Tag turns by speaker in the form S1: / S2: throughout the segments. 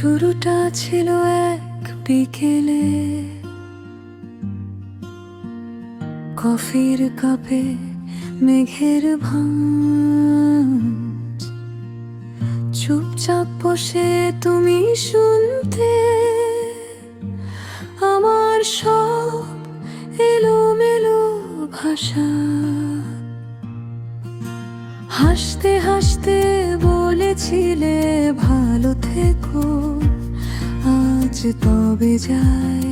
S1: শুরুটা ছিল এক বিকেলে, কফির কাপে মেঘের ভাঁজ। চুপচাপ বসে তুমি শুনতে আমার সব এলোমেলো ভাষা। হাসতে হাসতে বলেছিলে ভালো থেকো, আজ তবে যাই।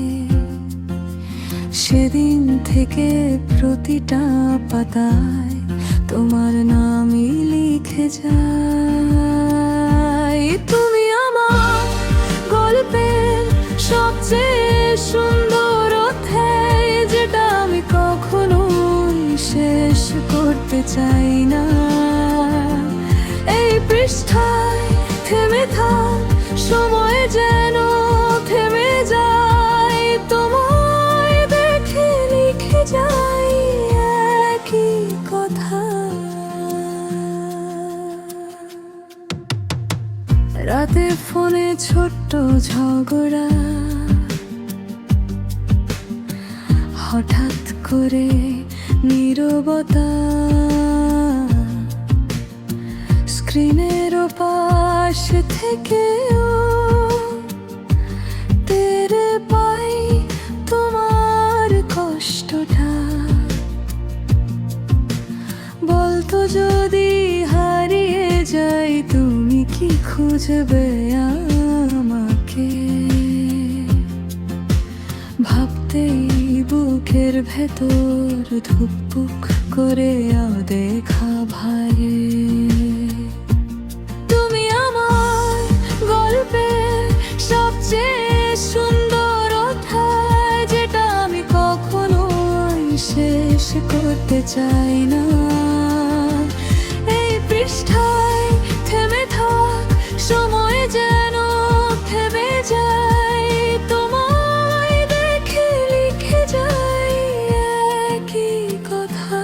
S1: সেদিন থেকে প্রতিটা পাতায় তোমার নামই লিখে যাই। তুমি আমার গল্পের সবচেয়ে সুন্দর অধ্যায়, যেটা আমি কখনোই শেষ করতে চাই না। এই পৃষ্ঠায় থেমে থাক সময়, যেন থেমে যায়। তোমায় দেখে লিখে যাই একই কথা। রাতে ফোনে ছোট্ট ঝগড়া, হঠাৎ করে নীরবতা। স্ক্রিনের পাশ থেকেও টের পাই তোমার কষ্টটা। বলতো যদি হারিয়ে যাই, তুমি কি খুঁজবে আমাকে? ভাবতেই বুকের ভেতর ধুকপুক করে দেখা ভারে। তুমি আমার গল্পের সবচেয়ে সুন্দর অধ্যায়, যেটা আমি কখনোই শেষ করতে চাই না। এই পৃষ্ঠায় থেমে থাক সময়, যেন থেমে যায়। তোমায় দেখে লিখে যাই একই কথা।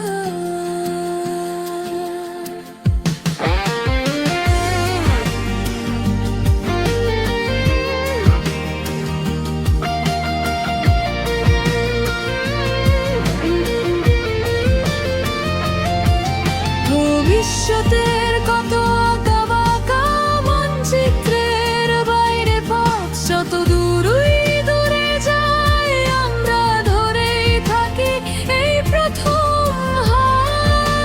S1: ভবিষ্যতের কত আঁকা বাঁকা মানচিত্রের বাইরে পথ যত দূরই দূরে যায়, আমরা ধরেই থাকি এই প্রথম হাত।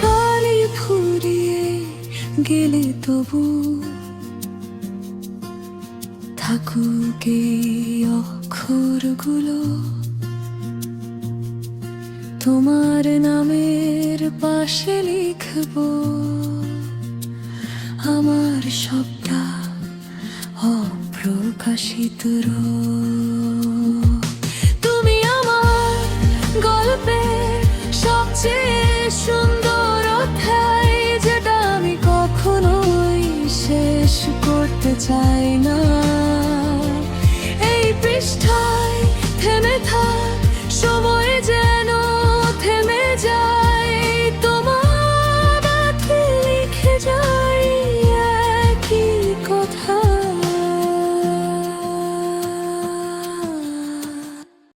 S1: কালি ফুরিয়ে গেলে তবু থাকুক এই অক্ষরগুলো, তোমার নামের পাশে লিখব আমার সবটা অপ্রকাশিত রোগ।